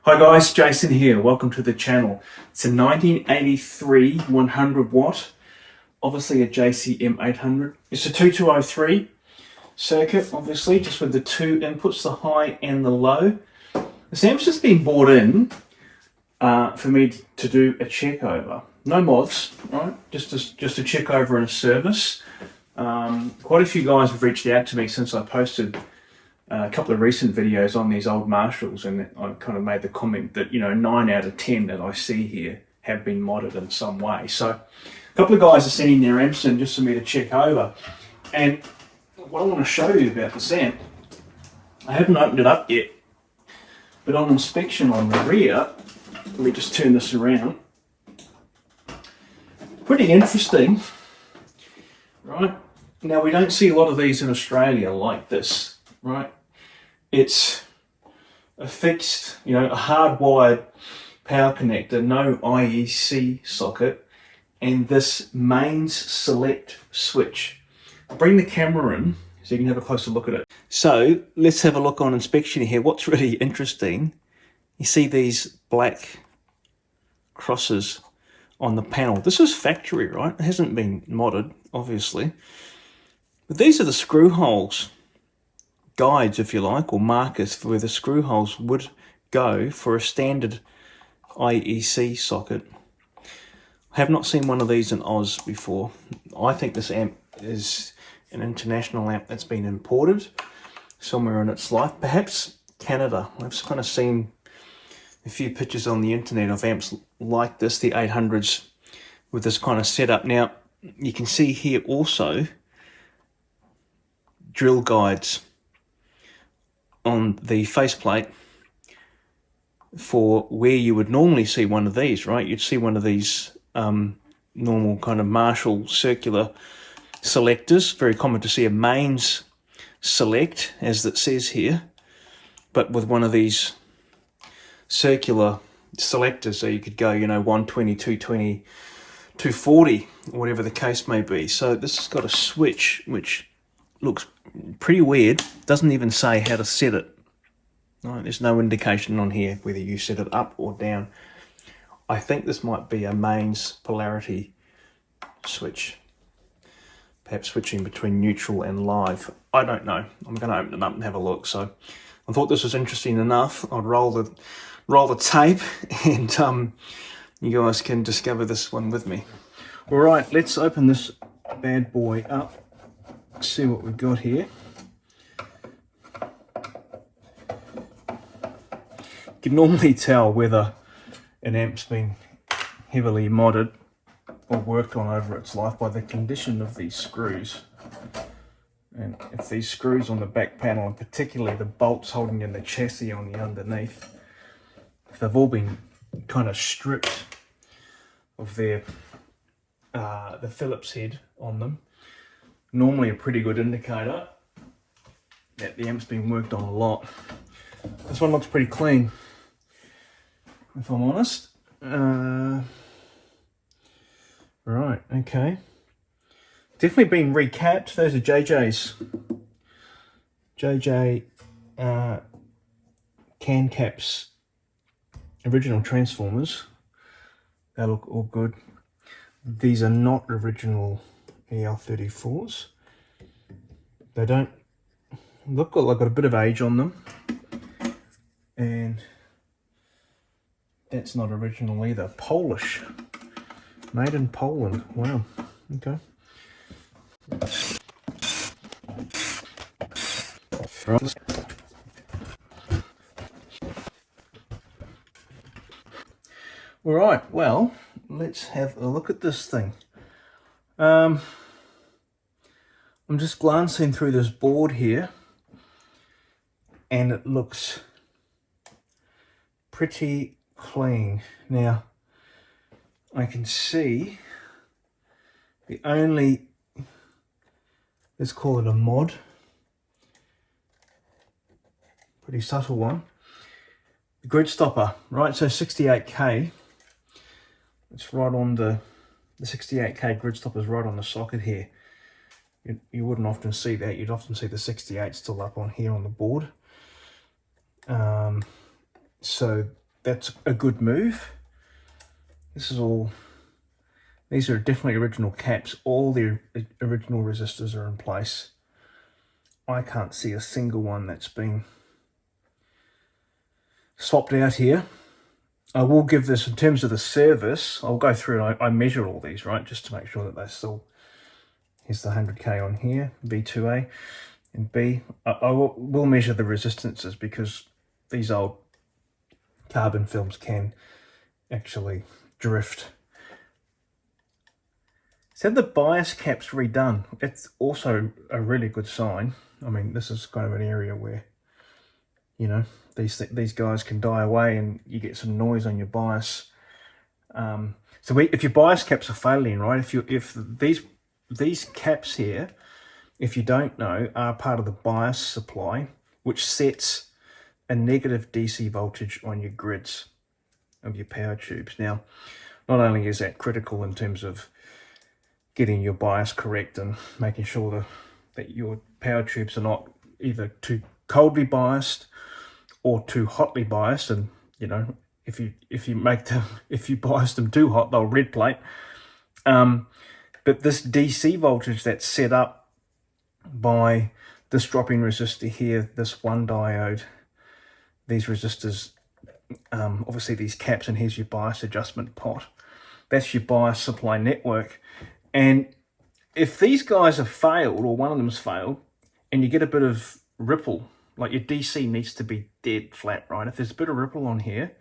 Hi guys, Jason here. Welcome to the channel. It's a 1983 100 watt, obviously a JCM800. It's a 2203 circuit, obviously, just with the two inputs, the high and the low. This amp's just been bought in for me to do a check over. No mods, right? Just a check over and a service. Quite a few guys have reached out to me since I posted a couple of recent videos on these old Marshalls, and I kind of made the comment that, 9 out of 10 that I see here have been modded in some way. So a couple of guys are sending their amps in just for me to check over. And what I want to show you about this amp, I haven't opened it up yet, but on inspection on the rear, let me just turn this around. Pretty interesting, right? Now, we don't see a lot of these in Australia like this, right? It's a fixed, a hardwired power connector, no IEC socket, and this mains select switch. I'll bring the camera in so you can have a closer look at it. So let's have a look on inspection here. What's really interesting, you see these black crosses on the panel. This is factory, right? It hasn't been modded, obviously. But these are the screw holes, guides if you like, or markers for where the screw holes would go for a standard IEC socket. I have not seen one of these in Oz before. I think this amp is an international amp that's been imported somewhere in its life, perhaps Canada. I've kind of seen a few pictures on the internet of amps like this, the 800s, with this kind of setup. Now, you can see here also drill guides on the faceplate for where you would normally see one of these, right? You'd see one of these normal kind of Marshall circular selectors. Very common to see a mains select, as it says here, but with one of these circular selectors, so you could go, 120, 220, 240, whatever the case may be. So this has got a switch which looks pretty weird. Doesn't even say how to set it. Right, there's no indication on here whether you set it up or down. I think this might be a mains polarity switch, perhaps switching between neutral and live. I don't know. I'm going to open it up and have a look. So I thought this was interesting enough. I'd roll the tape, and you guys can discover this one with me. All right, let's open this bad boy up. See what we've got here. You can normally tell whether an amp's been heavily modded or worked on over its life by the condition of these screws. And if these screws on the back panel, and particularly the bolts holding in the chassis on the underneath, if they've all been kind of stripped of their the Phillips head on them, normally a pretty good indicator that the amp's been worked on a lot. This one looks pretty clean, if I'm honest. Right, okay. Definitely been recapped. Those are JJ's. JJ can caps, original transformers. They look all good. These are not original EL34s. They don't look like got a bit of age on them, and that's not original either. Polish, made in Poland. Wow. Okay. Right. All right. Well, let's have a look at this thing. I'm just glancing through this board here, and it looks pretty clean. Now, I can see the only, let's call it a mod, pretty subtle one, the grid stopper, right? So 68K, it's right on the 68K grid stopper is right on the socket here. You wouldn't often see that. You'd often see the 68 still up on here on the board. So that's a good move. These are definitely original caps. All the original resistors are in place. I can't see a single one that's been swapped out here. I will give this, in terms of the service, I'll go through and I measure all these, right, just to make sure that they're still, here's the 100k on here, B2A and B. I will measure the resistances, because these old carbon films can actually drift. So the bias cap's redone. It's also a really good sign. I mean, this is kind of an area where, you know, these guys can die away and you get some noise on your bias. So if your bias caps are failing, right, if these caps here, if you don't know, are part of the bias supply, which sets a negative DC voltage on your grids of your power tubes. Now, not only is that critical in terms of getting your bias correct and making sure that your power tubes are not either too coldly biased or too hotly biased, and you know, if you bias them too hot, they'll red plate. But this DC voltage that's set up by this drop-in resistor here, this one diode, these resistors, obviously these caps, and here's your bias adjustment pot. That's your bias supply network. And if these guys have failed, or one of them's failed, and you get a bit of ripple, like your DC needs to be dead flat, right? If there's a bit of ripple on here,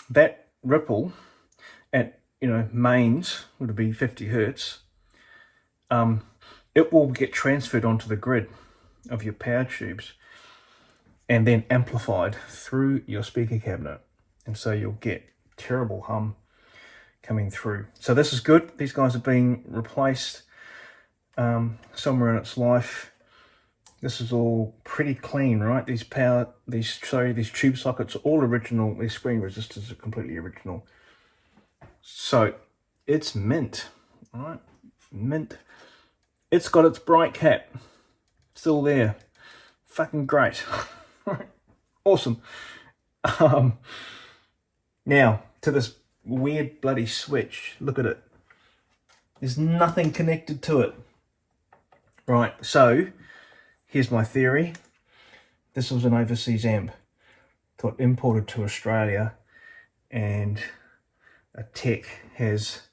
that ripple at, you know, mains would be 50 hertz. It will get transferred onto the grid of your power tubes and then amplified through your speaker cabinet. And so you'll get terrible hum coming through. So this is good. These guys are being replaced somewhere in its life. This is all pretty clean, right? These tube sockets are all original. These spring resistors are completely original. So it's mint, all right? Mint. It's got its bright cap still there. Fucking great. Awesome. Now to this weird bloody switch. Look at it. There's nothing connected to it. Right, so here's my theory. This was an overseas amp, got imported to Australia, and a tech has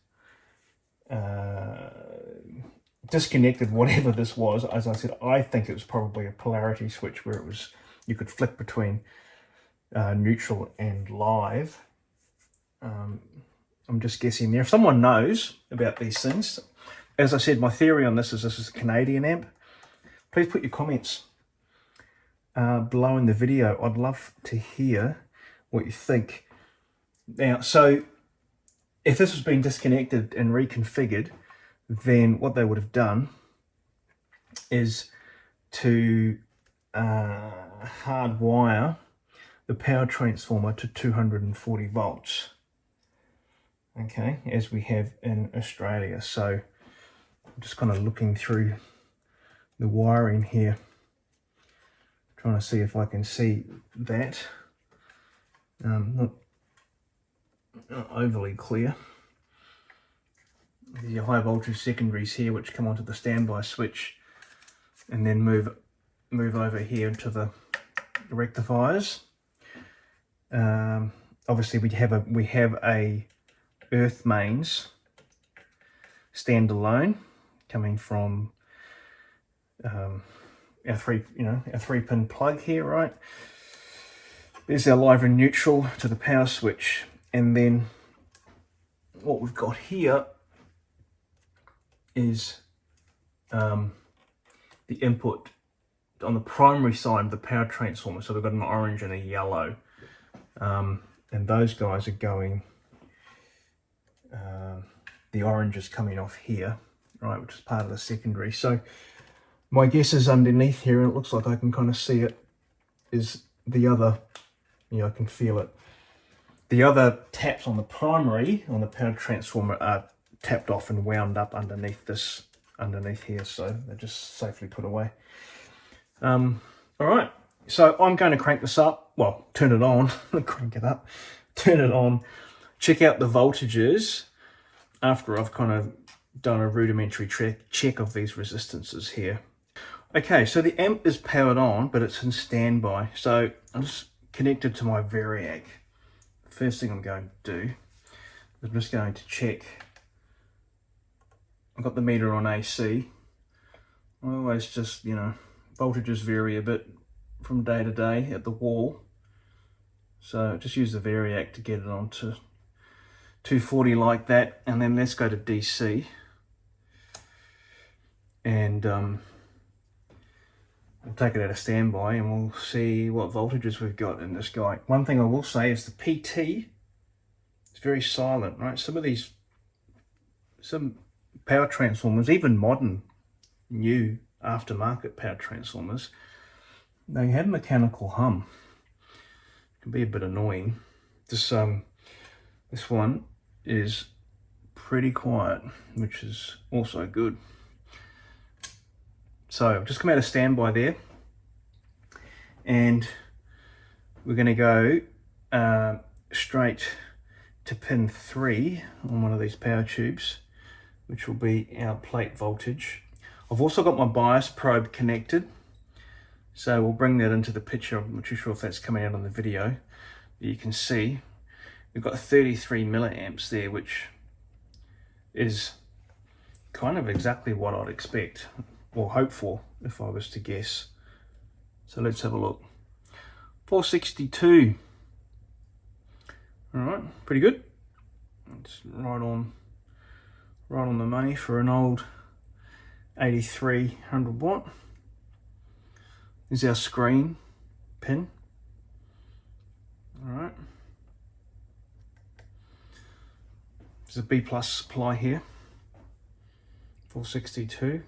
disconnected whatever this was. As I said, I think it was probably a polarity switch where you could flick between neutral and live. I'm just guessing there. If someone knows about these things, as I said, my theory on this is a Canadian amp. Please put your comments below in the video. I'd love to hear what you think. Now, so if this has been disconnected and reconfigured, then what they would have done is to hardwire the power transformer to 240 volts. Okay, as we have in Australia. So I'm just kind of looking through the wiring here, trying to see if I can see that. Not overly clear. There's your high voltage secondaries here, which come onto the standby switch and then move over here to the rectifiers. Obviously we have a earth mains standalone coming from our 3-pin plug here, right? There's our live and neutral to the power switch, and then what we've got here is the input on the primary side of the power transformer. So we've got an orange and a yellow, and those guys are going, the orange is coming off here, right, which is part of the secondary. So my guess is underneath here, and it looks like I can kind of see it, is the other, I can feel it. The other taps on the primary, on the power transformer, are tapped off and wound up underneath here, so they're just safely put away. All right, so I'm going to crank this up. well, turn it on, crank it up, turn it on, check out the voltages after I've kind of done a rudimentary check of these resistances here. Okay, so the amp is powered on, but it's in standby. So I'm just connected to my Variac. First thing I'm going to do, I'm just going to check. I've got the meter on AC. I always just, you know, voltages vary a bit from day to day at the wall. So just use the Variac to get it onto 240 like that. And then let's go to DC. And we'll take it out of standby and we'll see what voltages we've got in this guy. One thing I will say is the PT is very silent, right? Some power transformers, even modern, new aftermarket power transformers, they have mechanical hum. It can be a bit annoying. This one is pretty quiet, which is also good. So I've just come out of standby there, and we're going to go straight to pin 3 on one of these power tubes, which will be our plate voltage. I've also got my bias probe connected, so we'll bring that into the picture. I'm not too sure if that's coming out on the video, but you can see we've got 33 milliamps there, which is kind of exactly what I'd expect or hope for if I was to guess. So let's have a look. 462. All right, pretty good. It's right on the money for an old 8300 watt. There's our screen pin. All right. There's a B+ supply here. 462.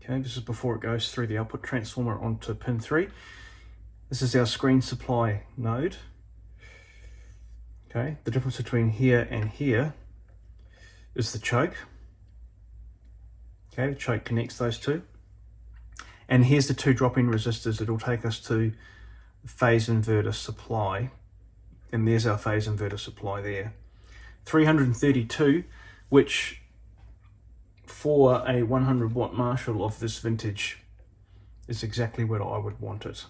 Okay, this is before it goes through the output transformer onto pin 3. This is our screen supply node. Okay, the difference between here and here is the choke. Okay, the choke connects those two. And here's the 2 drop-in resistors that will take us to phase inverter supply. And there's our phase inverter supply there. 332, which for a 100 watt Marshall of this vintage is exactly what I would want it.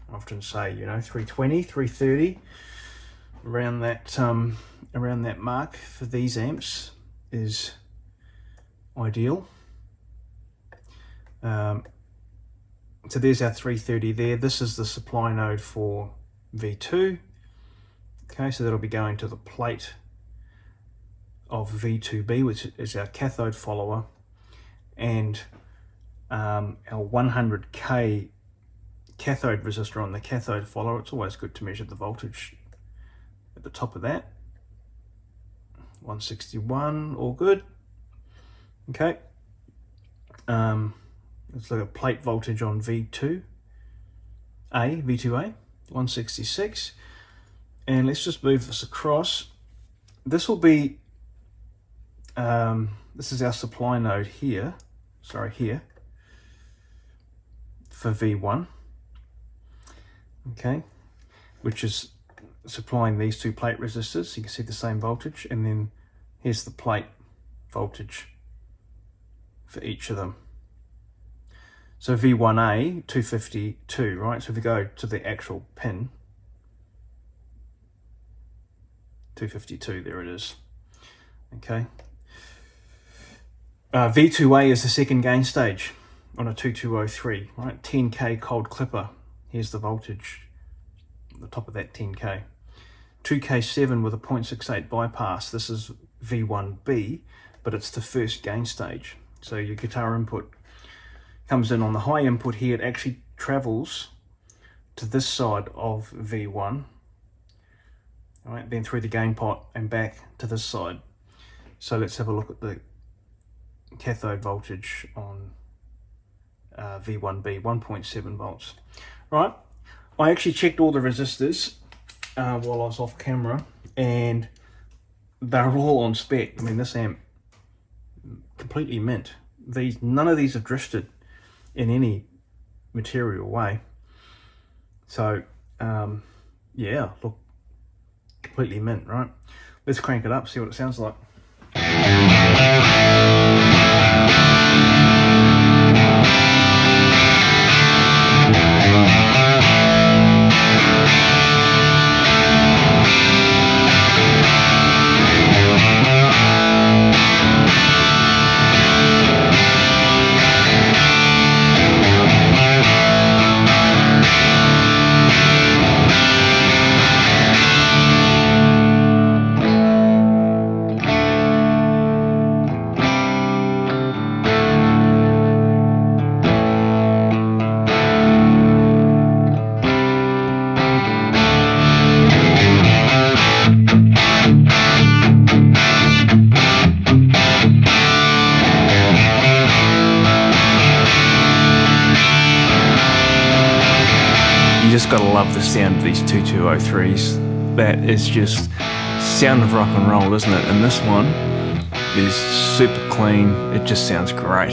I often say, you know, 320, 330, around that mark for these amps is ideal. So there's our 330 there. This is the supply node for V2. Okay, so that'll be going to the plate of V2B, which is our cathode follower, and our 100K cathode resistor on the cathode follower. It's always good to measure the voltage at the top of that. 161, all good. Okay. Let's look at plate voltage on V2A, 166. And let's just move this across. This will be, this is our supply node here, here, for V1, okay, which is supplying these 2 plate resistors. You can see the same voltage, and then here's the plate voltage for each of them. So V1A, 252, right? So if we go to the actual pin, 252, there it is. Okay. V2A is the second gain stage on a 2203, right? 10K cold clipper. Here's the voltage at the top of that 10K. 2K7 with a 0.68 bypass. This is V1B, but it's the first gain stage. So your guitar input comes in on the high input here. It actually travels to this side of V1, all right, then through the gain pot and back to this side. So let's have a look at the cathode voltage on V1B, 1.7 volts. Right, I actually checked all the resistors while I was off camera, and they're all on spec. I mean, this amp, completely mint. None of these have drifted in any material way. So Yeah, look, completely mint, right? Let's crank it up, see what it sounds like. You just gotta love the sound of these 2203s. That is just sound of rock and roll, isn't it? And this one is super clean. It just sounds great.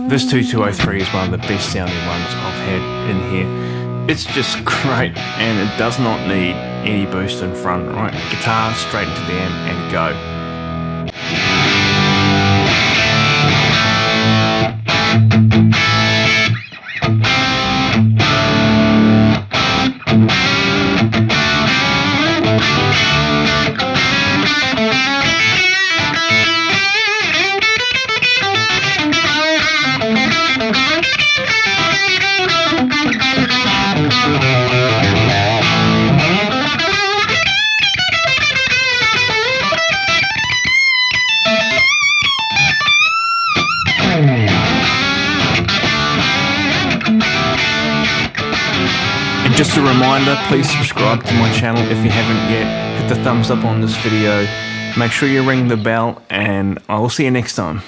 This 2203 is one of the best sounding ones I've had in here. It's just great, and it does not need any boost in front, right? Guitar straight into the amp and go. And just a reminder, please subscribe to my channel if you haven't yet. Hit the thumbs up on this video. Make sure you ring the bell, and I will see you next time.